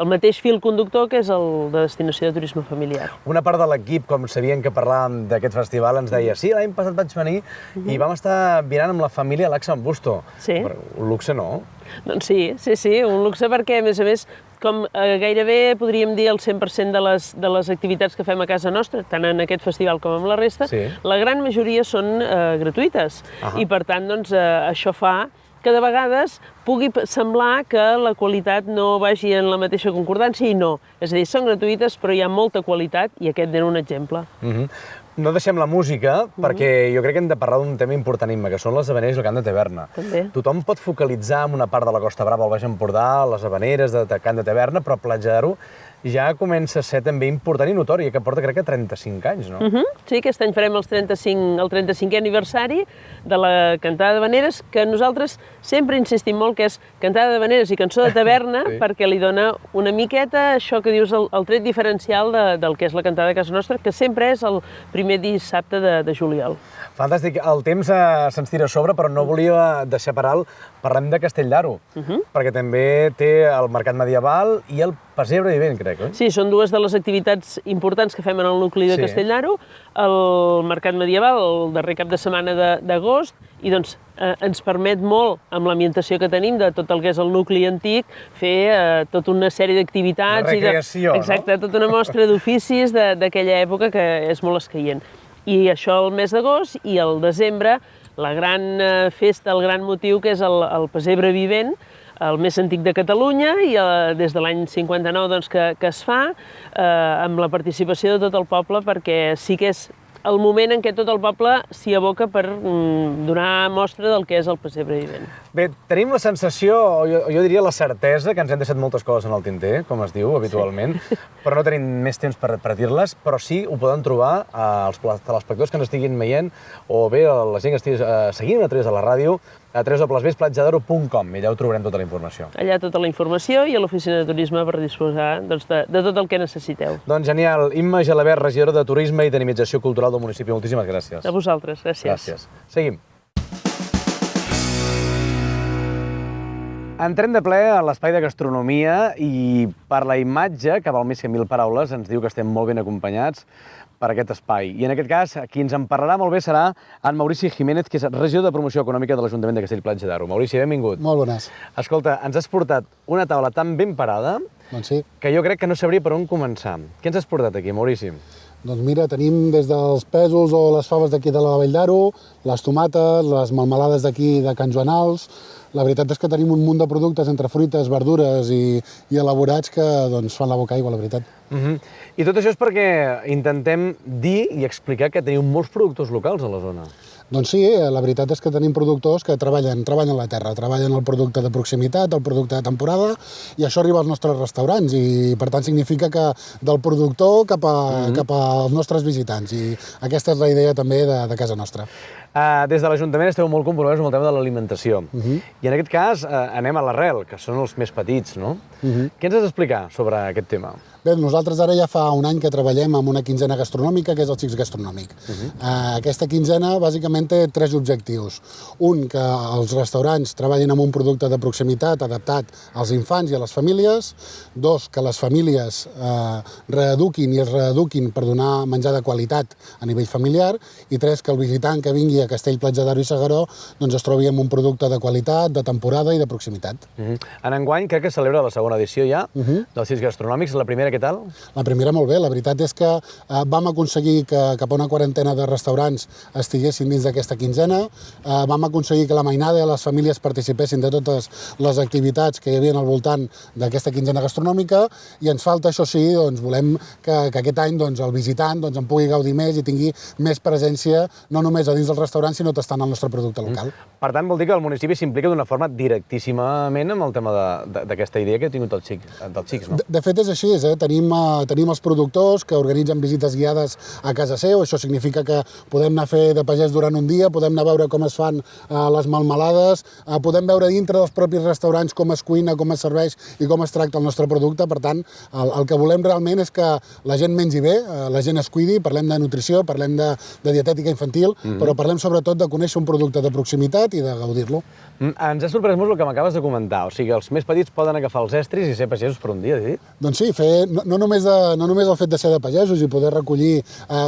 mateix fil conductor que és el de destinació de turisme familiar. Una part de l'equip, com sabien que parlàvem d'aquest festival, ens deia sí, l'any passat vaig venir i vam estar virant amb la família l'Axa en Busto. Sí. Un luxe, no? Doncs sí, un luxe perquè, a més, com gairebé podríem dir el 100% de les activitats que fem a casa nostra, tant en aquest festival com en la resta, la gran majoria són gratuïtes. I per tant, doncs, això fa que de vegades pugui semblar que la qualitat no vagi en la mateixa concordància i no. És a dir, són gratuïtes però hi ha molta qualitat i aquest n'era un exemple. No deixem la música perquè jo crec que hem de parlar d'un tema importantíssim, que són les havaneres i el cant de taverna. També. Tothom pot focalitzar en una part de la Costa Brava, el Baix Empordà, les havaneres de cant de taverna, però Platja d'Aro ja comença a ser també important i notori, que porta crec que 35 anys, no? Sí, aquest any farem el 35è aniversari de la cantada d'havaneres, que nosaltres sempre insistim molt que és cantada d'havaneres i cançó de taverna perquè li dona una miqueta això que dius, el tret diferencial del que és la cantada de casa nostra, que sempre és el primer dissabte de juliol. Fantàstic. El temps se'ns tira a sobre, però no volia deixar per alt. Parlem de Castell d'Aro, perquè també té el Mercat Medieval i el Pessebre Vivent, crec, oi? Sí, són dues de les activitats importants que fem en el nucli de Castell d'Aro, el Mercat Medieval, el darrer cap de setmana d'agost, i doncs ens permet molt, amb l'ambientació que tenim de tot el que és el nucli antic, fer tota una sèrie d'activitats. Una recreació, no? Exacte, tota una mostra d'oficis d'aquella època que és molt escaient. I això el mes d'agost i el desembre, la gran festa, el gran motiu, que és el Pessebre Vivent, el més antic de Catalunya i des de l'any 59 doncs, que es fa amb la participació de tot el poble perquè sí que és el moment en què tot el poble s'hi aboca per donar mostra del que és el Pessebre Vivent. Bé, tenim la sensació, jo diria la certesa, que ens hem deixat moltes coses en el tinter, com es diu habitualment, però no tenim més temps per dir-les, però sí ho poden trobar els telespectadors que ens estiguin veient o bé la gent que estigui seguint a través de la ràdio a www.platjadaro.com i allà ho trobarem tota la informació. Allà tota la informació i a l'oficina de turisme per disposar doncs, de tot el que necessiteu. Doncs genial. Imma Gelabert, regidora de Turisme i Dinamització Cultural del municipi. Moltíssimes gràcies. A vosaltres, gràcies. Gràcies. Seguim. Entrem de ple a l'espai de gastronomia i per la imatge, que val més que 1000 paraules, ens diu que estem molt ben acompanyats per aquest espai. I en aquest cas, qui ens en parlarà molt bé serà en Maurici Jiménez, que és regidor de Promoció Econòmica de l'Ajuntament de Castell-Platja d'Aro. Maurici, benvingut. Molt bones. Escolta, ens has portat una taula tan ben parada Doncs sí. que jo crec que no sabria per on començar. Què ens has portat aquí, Maurici? Doncs mira, tenim des dels pèsols o les faves d'aquí de la Vall d'Aro, les tomates, les melmelades d'aquí de Can Joanals. La veritat és que tenim un munt de productes entre fruites, verdures i elaborats que doncs, fan la boca aigua, la veritat. I tot això és perquè intentem dir i explicar que teniu molts productors locals a la zona. Doncs sí, la veritat és que tenim productors que treballen la terra, treballen el producte de proximitat, el producte de temporada, i això arriba als nostres restaurants, i per tant significa que del productor cap als nostres visitants, i aquesta és la idea també de casa nostra. Des de l'Ajuntament esteu molt compromesos amb el tema de l'alimentació. I en aquest cas anem a l'arrel, que són els més petits, no? Què ens has d'explicar sobre aquest tema? Bé, nosaltres ara ja fa un any que treballem amb una quinzena gastronòmica, que és el Xics Gastronòmic. Aquesta quinzena bàsicament té 3 objectius. Un, que els restaurants treballin amb un producte de proximitat adaptat als infants i a les famílies. 2, que les famílies reeduquin i es reeduquin per donar menjar de qualitat a nivell familiar. I 3, que el visitant que vingui a Castell-Platja d'Aro i S'Agaró doncs es trobi amb un producte de qualitat, de temporada i de proximitat. En enguany crec que es celebra la segona edició ja dels Xics Gastronòmics. La primera, què tal? La primera molt bé. La veritat és que vam aconseguir que cap a una quarantena de restaurants estiguessin dins d'aquesta quinzena. Vam aconseguir que la mainada i les famílies participessin de totes les activitats que hi havia al voltant d'aquesta quinzena gastronòmica, i ens falta, això sí, doncs volem que aquest any el visitant en pugui gaudir més i tingui més presència, no només a dins del restaurant, sinó tastant el nostre producte local. Per tant, vol dir que el municipi s'implica d'una forma directíssimament amb el tema d'aquesta idea que ha tingut dels Xics, no? De fet, és així, tenim els productors que organitzen visites guiades a casa seu. Això significa que podem anar a fer de pagès durant un dia, podem anar a veure com es fan les melmelades, podem veure dintre dels propis restaurants com es cuina, com es serveix i com es tracta el nostre producte. Per tant, el que volem realment és que la gent mengi bé, la gent es cuidi, parlem de nutrició, parlem de dietètica infantil, però parlem sobretot de conèixer un producte de proximitat i de gaudir-lo. Ens ha sorprès molt el que m'acabes de comentar. O sigui, els més petits poden agafar els estris i ser pagesos per un dia, has dit? Doncs sí, no només el fet de ser de pagesos i poder recollir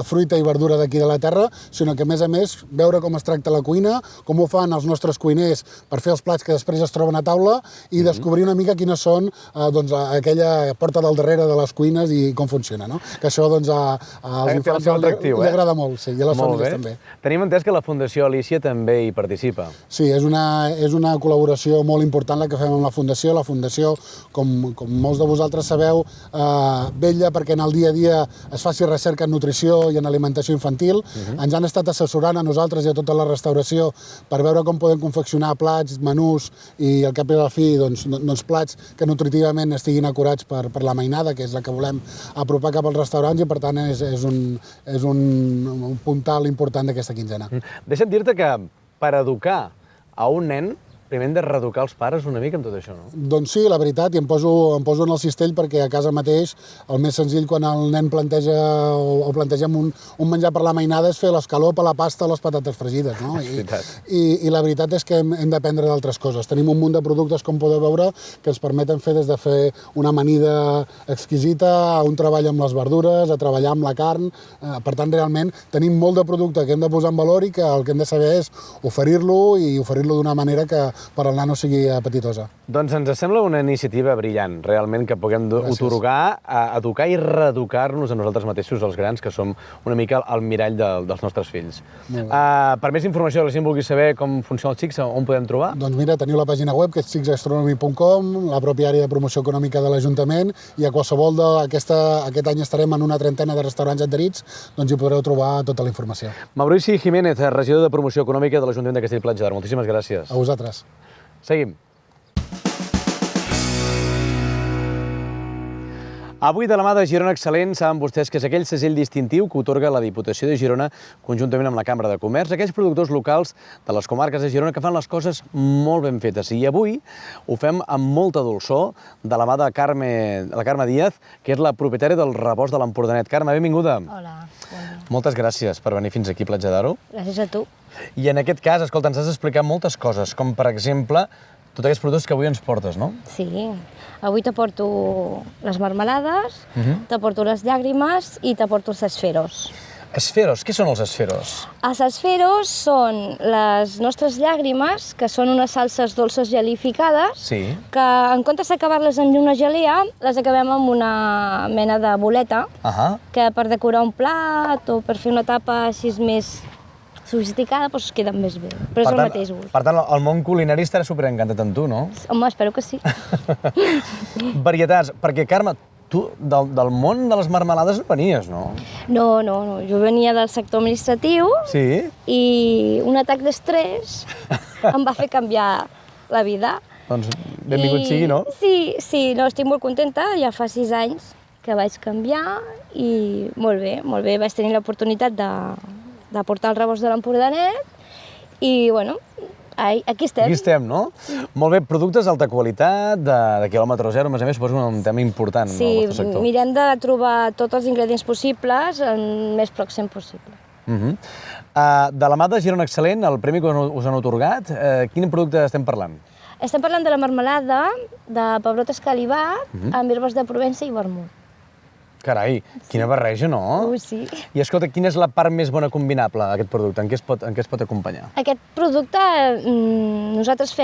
fruita i verdura d'aquí de la terra, sinó que, a més, veure com es tracta la cuina, com ho fan els nostres cuiners per fer els plats que després es troben a taula, i descobrir una mica quines són aquella porta del darrere de les cuines i com funciona, no? Que això als infants li agrada molt, sí, i a les famílies també. Tenim entès que la Fundació Alícia també hi participa. Sí, és una col·laboració molt important la que fem amb la Fundació. La Fundació, com molts de vosaltres sabeu, vetlla perquè en el dia a dia es faci recerca en nutrició i en alimentació infantil. Ens han estat assessorant a nosaltres i a tota la restauració per veure com podem confeccionar plats, menús i al cap i a la fi plats que nutritivament estiguin acurats per la mainada, que és la que volem apropar cap als restaurants, i per tant és un puntal important d'aquesta quinzena. Deixa'm dir-te que per educar a un nen primer hem de reeducar els pares una mica amb tot això, no? Doncs sí, la veritat, i em poso en el cistell perquè a casa mateix el més senzill quan el nen planteja o plantegem un menjar per la mainada és fer l'escalop, la pasta o les patates fregides, no? I la veritat és que hem d'aprendre d'altres coses. Tenim un munt de productes, com podeu veure, que ens permeten fer des de fer una amanida exquisita a un treball amb les verdures, a treballar amb la carn. Per tant, realment, tenim molt de producte que hem de posar en valor i que el que hem de saber és oferir-lo i oferir-lo d'una manera que per al nano sigui apetitosa. Doncs ens sembla una iniciativa brillant, realment, que puguem otorgar, educar i reeducar-nos a nosaltres mateixos, els grans, que som una mica el mirall dels nostres fills. Per més informació, si la gent vulgui saber com funciona el Xics, on podem trobar? Doncs mira, teniu la pàgina web, que és xicsgastronomy.com, la pròpia àrea de promoció econòmica de l'Ajuntament, i a qualsevol aquest any estarem en una 30ena de restaurants adherits, doncs hi podreu trobar tota la informació. Maurici Jiménez, regidor de Promoció Econòmica de l'Ajuntament de Castell-Platja d'Aro. Moltíssimes gràcies. A vosaltres. Seguim. Avui, de la mà de Girona Excel·lent, saben vostès que és aquell segell distintiu que otorga la Diputació de Girona conjuntament amb la Cambra de Comerç, aquells productors locals de les comarques de Girona que fan les coses molt ben fetes. I avui ho fem amb molta dolçor, de la mà de la Carme Díaz, que és la propietària del Rebost de l'Empordanet. Carme, benvinguda. Hola, bon dia. Moltes gràcies per venir fins aquí a Platja d'Aro. Gràcies a tu. I en aquest cas, escolta, ens has explicat moltes coses, com per exemple tots aquests productes que avui ens portes, no? Sí. Avui t'aporto les marmelades, t'aporto les llàgrimes i t'aporto els esferos. Esferos, què són els esferos? Els esferos són les nostres llàgrimes, que són unes salses dolces gelificades, que en comptes d'acabar-les en una gelea, les acabem amb una mena de boleta, que per decorar un plat o per fer una tapa així més sofisticada, doncs queden més bé. Però és el mateix gust. Per tant, el món culinari estarà superencantat amb tu, no? Home, espero que sí. Varietats, perquè, Carme, tu del món de les marmelades no venies, no? No. Jo venia del sector administratiu i un atac d'estrès em va fer canviar la vida. Doncs benvingut sigui, no? Sí, estic molt contenta. Ja fa 6 anys que vaig canviar i molt bé. Vaig tenir l'oportunitat de portar el rebost de l'Empordanet i, bueno, aquí estem. Aquí estem, no? Molt bé, productes d'alta qualitat, de quilòmetre zero, a més suposo un tema important en el vostre sector. Sí, mirem de trobar tots els ingredients possibles el més pròxim possible. De la mà de Girona Excel·lent, el premi que us han atorgat, quin producte estem parlant? Estem parlant de la marmelada de pebrot escalivat amb herbes de Provença i vermut. Carai, quina barreja, no? Sí. I escolta, quina és la part més bona combinable, aquest producte? En què es pot acompanyar? Aquest producte nosaltres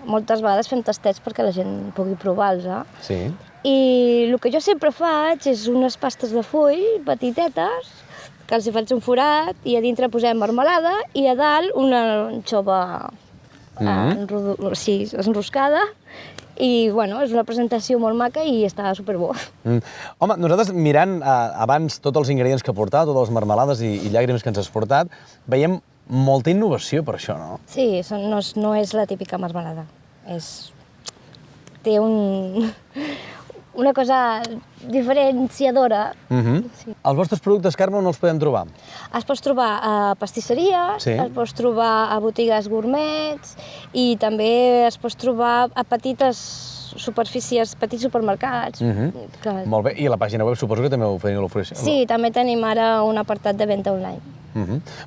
moltes vegades fem tastets perquè la gent pugui provar-los. Sí. I el que jo sempre faig és unes pastes de full petitetes, que els hi faig un forat i a dintre posem marmelada i a dalt una anxova enroscada. I, bueno, és una presentació molt maca i està superbo. Home, nosaltres mirant abans tots els ingredients que portava, totes les marmelades i llàgrimes que ens has portat, veiem molta innovació per això, no? Sí, no és la típica marmelada. Té una cosa diferenciadora. Els vostres productes, Carme, on els podem trobar? Els pots trobar a pastisseries, els pots trobar a botigues gourmets i també els pots trobar a petites superfícies, petits supermercats. Molt bé, i a la pàgina web suposo que també ho teniu l'oferiment. Sí, també tenim ara un apartat de venda online.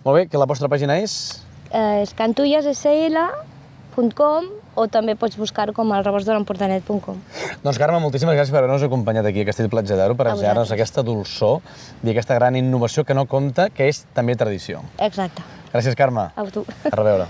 Molt bé, que la vostra pàgina és? És cantullessl.com o també pots buscar-ho com el rebostdelempordanet.com. Doncs, Carme, moltíssimes gràcies per haver-nos acompanyat aquí a Castell-Platja d'Aro, per ensenyar-nos aquesta dolçor i aquesta gran innovació que no compta, que és també tradició. Exacte. Gràcies, Carme. A tu. A reveure.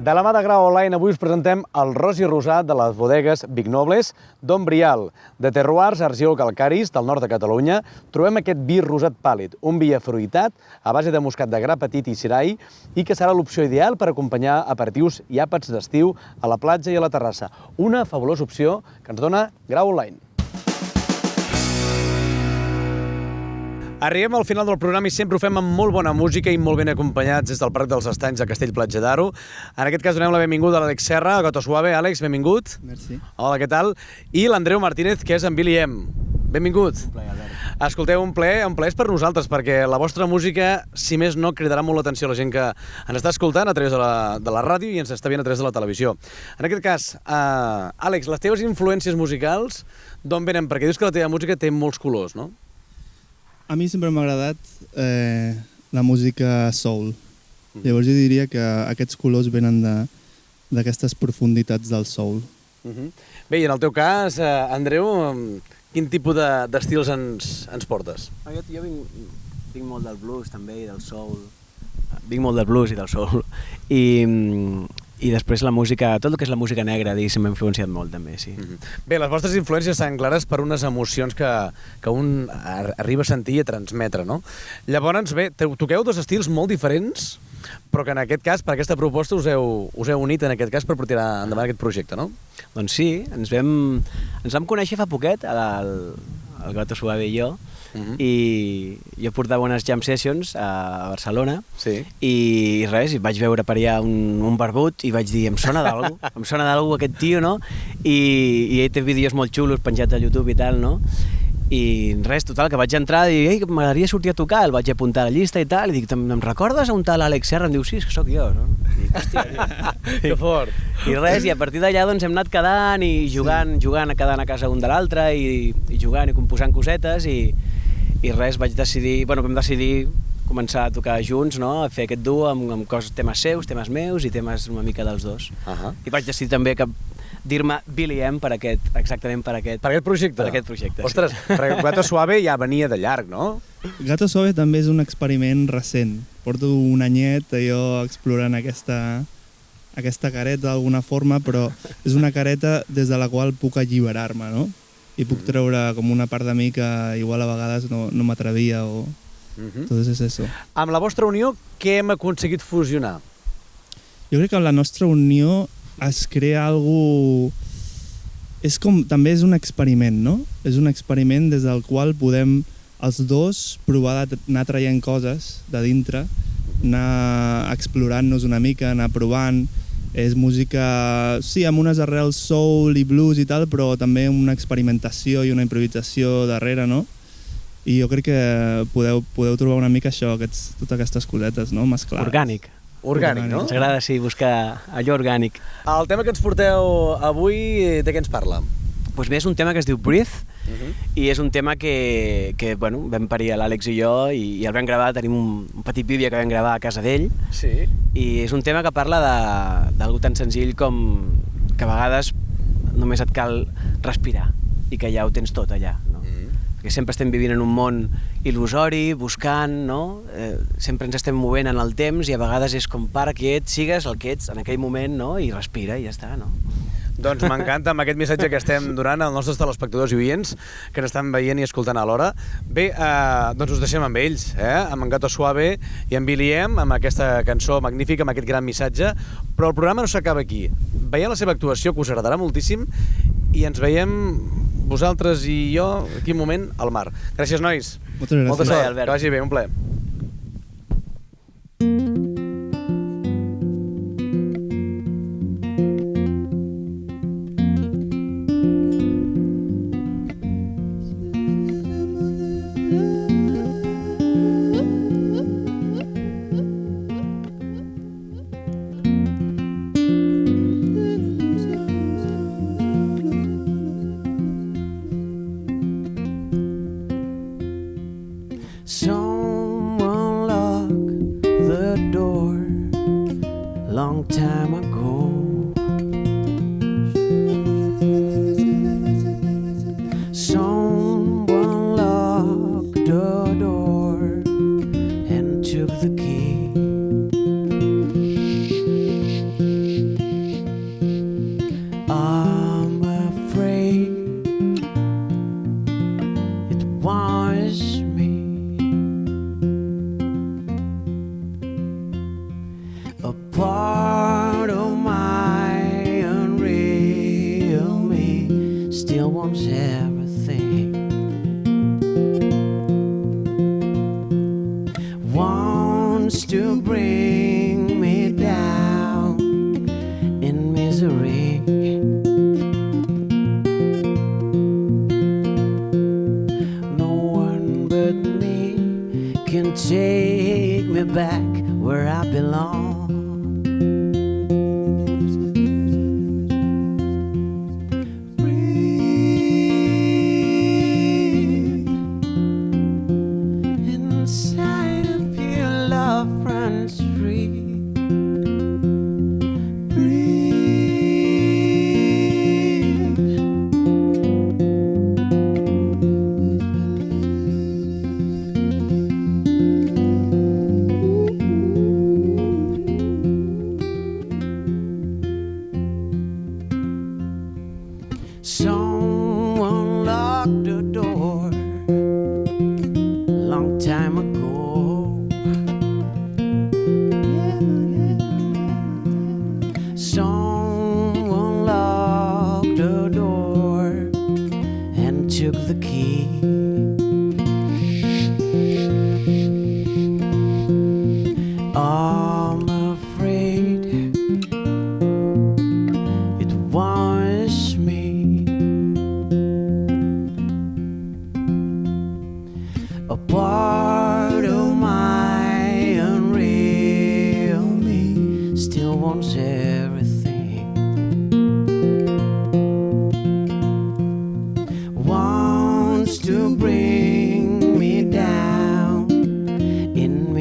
De la mà de Grau Online, avui us presentem el ros i rosat de les bodegues Vignobles Don Brial. De terroirs argilocalcaris del nord de Catalunya, trobem aquest vi rosat pàl·lid, un vi afruitat a base de moscat de gra petit i cirai i que serà l'opció ideal per acompanyar aperitius i àpats d'estiu a la platja i a la terrassa. Una fabulosa opció que ens dona Grau Online. Arribem al final del programa i sempre ho fem amb molt bona música i molt ben acompanyats des del Parc dels Estanys de Castell-Platja d'Aro. En aquest cas donem la benvinguda a l'Àlex Serra, a Gato Suave. Àlex, benvingut. Merci. Hola, què tal? I l'Andreu Martínez, que és en Billy M. Benvingut. Un plaer, Albert. Escolteu, un plaer és per nosaltres, perquè la vostra música, si més no, cridarà molt l'atenció a la gent que ens està escoltant a través de la ràdio i ens està veient a través de la televisió. En aquest cas, Àlex, les teves influències musicals d'on venen? Perquè dius que la teva música té molts colors, no? A mi sempre m'ha agradat la música soul. Llavors jo diria que aquests colors venen d'aquestes profunditats del soul. Bé, i en el teu cas, Andreu, quin tipus d'estils ens portes? Jo vinc molt del blues també i del soul. Vinc molt del blues i del soul. I després la música, tot el que és la música negra, diguéssim, m'ha influenciat molt també, sí. Bé, les vostres influències estan clares per unes emocions que un arriba a sentir i a transmetre, no? Llavors, bé, toqueu dos estils molt diferents, però que en aquest cas, per aquesta proposta, us heu unit en aquest cas per tirar endavant aquest projecte, no? Doncs sí, ens vam conèixer fa poquet, el Gato Suave i jo, i jo portava unes jam sessions a Barcelona i res, vaig veure per allà un barbut i vaig dir, em sona d'algú aquest tio, no? I ell té vídeos molt xulos penjats a YouTube i tal, no? I res, total, que vaig entrar i dic, m'agradaria sortir a tocar, el vaig apuntar a la llista i tal, i dic, em recordes a un tal Àlex Serra? Em diu, sí, és que sóc jo, no? I dic, hòstia, que fort! I res, i a partir d'allà doncs hem anat quedant i jugant a casa un de l'altre i jugant i composant cosetes i res, vam decidir començar a tocar junts, no? A fer aquest duo amb temes seus, temes meus i temes una mica dels dos. I vaig decidir també que dir-me Billy M exactament per aquest projecte. Per aquest projecte. Ostres, perquè Gato Suave ja venia de llarg, no? Gato Suave també és un experiment recent. Porto un anyet jo explorant aquesta careta d'alguna forma, però és una careta des de la qual puc alliberar-me, no? I puc treure com una part de mi que igual a vegades no m'atrevia o... Entonces és eso. Amb la vostra unió, què hem aconseguit fusionar? Jo crec que amb la nostra unió es crea algo... També és un experiment, no? És un experiment des del qual podem els dos provar d'anar traient coses de dintre, anar explorant-nos una mica, anar provant. És música, sí, amb unes arrels soul i blues i tal, però també una experimentació i una improvisació darrere, no? I jo crec que podeu trobar una mica això, totes aquestes cosetes, no? Mesclades. Orgànic, no? Ens agrada, sí, buscar allò orgànic. El tema que ens porteu avui, de què ens parla? Doncs bé, és un tema que es diu Breathe, i és un tema que vam parir l'Àlex i jo i el vam gravar, tenim un petit vídeo que vam gravar a casa d'ell, i és un tema que parla d'algú tan senzill com que a vegades només et cal respirar i que ja ho tens tot allà, no? Perquè sempre estem vivint en un món il·lusori, buscant, no? Sempre ens estem movent en el temps i a vegades és com para quiet, sigues el que ets en aquell moment, no? I respira i ja està, no? Doncs m'encanta amb aquest missatge que estem donant als nostres telespectadors i oients que ens estan veient i escoltant alhora. Bé, doncs us deixem amb ells, amb en Gato Suave i en Billy M, amb aquesta cançó magnífica, amb aquest gran missatge, però el programa no s'acaba aquí. Veieu la seva actuació, que us agradarà moltíssim, i ens veiem vosaltres i jo aquí un moment al mar. Gràcies, nois. Moltes gràcies. Molta sort, que vagi bé, un plaer. Someone locked the door long time ago. Someone locked the door and took the key. I'm afraid it was me. A part of my unreal me still wants everything. Wants to bring me down in misery. No one but me can take me back where I belong. Inside of you, love runs free. Someone locked the door long time ago. Someone locked the door and took the key. I'm afraid it was me. A part of my unreal me still wants everything. Wants to bring me down in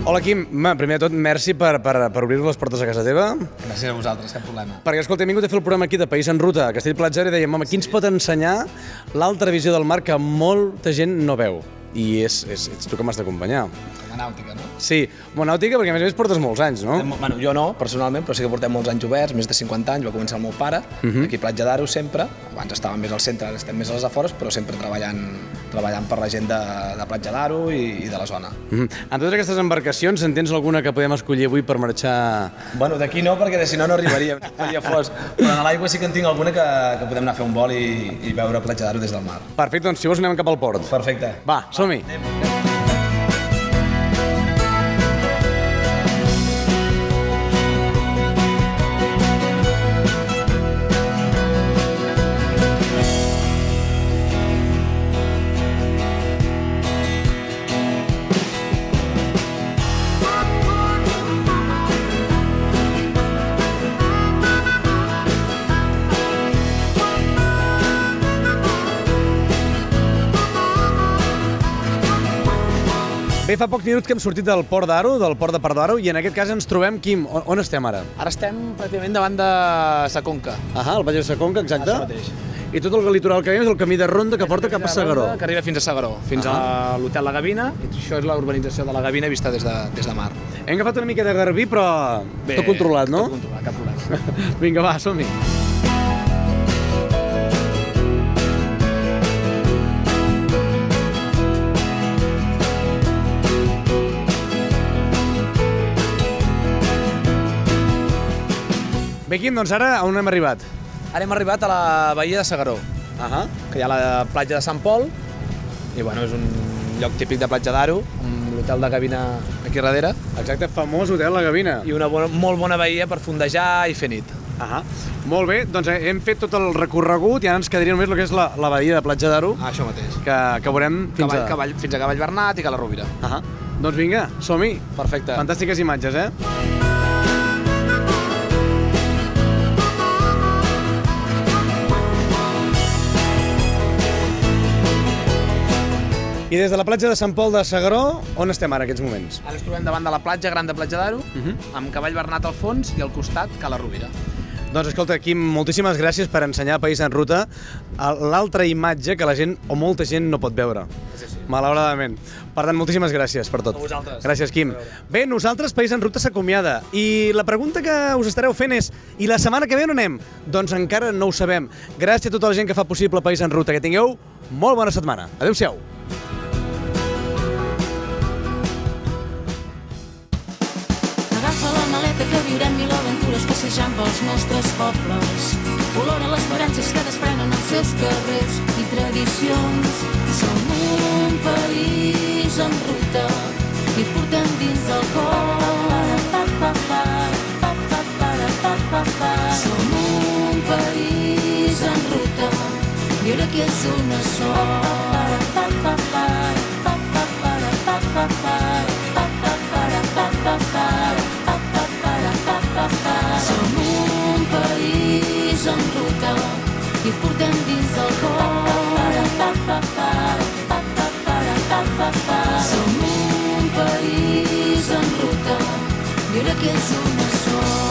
Hola, Quim. Primer de tot, merci per obrir-nos les portes a casa teva. Gràcies a vosaltres, cap problema. Perquè, escolta, hem vingut a fer el programa aquí de País en Ruta, a Castellplatja, i dèiem, home, qui ens pot ensenyar l'altra visió del mar que molta gent no veu? I ets tu que m'has d'acompanyar. La nàutica, no? Sí, nàutica perquè a més portes molts anys, no? Bueno, jo no, personalment, però sí que portem molts anys oberts, més de 50 anys, va començar el meu pare, aquí a Platja d'Aro sempre, abans estàvem més al centre, ara estem més a les afores, però sempre treballant per la gent de Platja d'Aro i de la zona. En totes aquestes embarcacions, en tens alguna que podem escollir avui per marxar? Bueno, d'aquí no, perquè si no, no arribaríem, faria fos. Però a l'aigua sí que en tinc alguna que podem anar a fer un vol i veure Platja d'Aro des del mar. Perfecte, doncs si vols anem cap al port. Perfecte. Va, som-hi. Bé, fa pocs minuts que hem sortit del port d'Aro, del port de Parc d'Aro, i en aquest cas ens trobem, Quim, on estem ara? Ara estem pràcticament davant de Sa Conca. El Vall de Sa Conca, exacte. Això mateix. I tot el litoral que veiem és el camí de ronda que porta cap a S'Agaró. Que arriba fins a S'Agaró, fins a l'hotel La Gavina, i això és la urbanització de La Gavina vista des de mar. Hem agafat una mica de garbí, però tot controlat, no? Tot controlat, cap problema. Vinga, va, som-hi. Bé, Quim, doncs ara on hem arribat? Ara hem arribat a la bahia de S'Agaró, que hi ha la platja de Sant Pol, i bueno, és un lloc típic de Platja d'Aro, amb l'hotel de Gavina aquí darrere. Exacte, famós hotel La Gavina. I una molt bona bahia per fondejar i fer nit. Molt bé, doncs hem fet tot el recorregut i ara ens quedaria només el que és la bahia de Platja d'Aro. Això mateix. Que veurem fins a Cavall Bernat i Cala Rovira. Doncs vinga, som-hi. Perfecte. Fantàstiques imatges, eh? I des de la platja de Sant Pol de S'Agaró, on estem ara, aquests moments? Ara ens trobem davant de la platja gran de Platja d'Aro, amb Cavall Bernat al fons i al costat Cala Rovira. Doncs escolta, Quim, moltíssimes gràcies per ensenyar a País en Ruta l'altra imatge que la gent, o molta gent, no pot veure. Malauradament. Per tant, moltíssimes gràcies per tot. A vosaltres. Gràcies, Quim. Bé, nosaltres, País en Ruta s'acomiada. I la pregunta que us estareu fent és, i la setmana que ve on anem? Doncs encara no ho sabem. Gràcies a tota la gent que fa possible País en Ruta. Que tingueu molt bona setmana. Adéu-siau. Que viurem mil aventures passejant pels nostres pobles. Olora les esperances que desprenen els seus carrers i tradicions. Som un país en ruta i et portem dins del cor. Som un país en ruta, viure aquí és una sort. Som un país en ruta i et portem dins del cor. Som un país en ruta, viure aquí és una sort.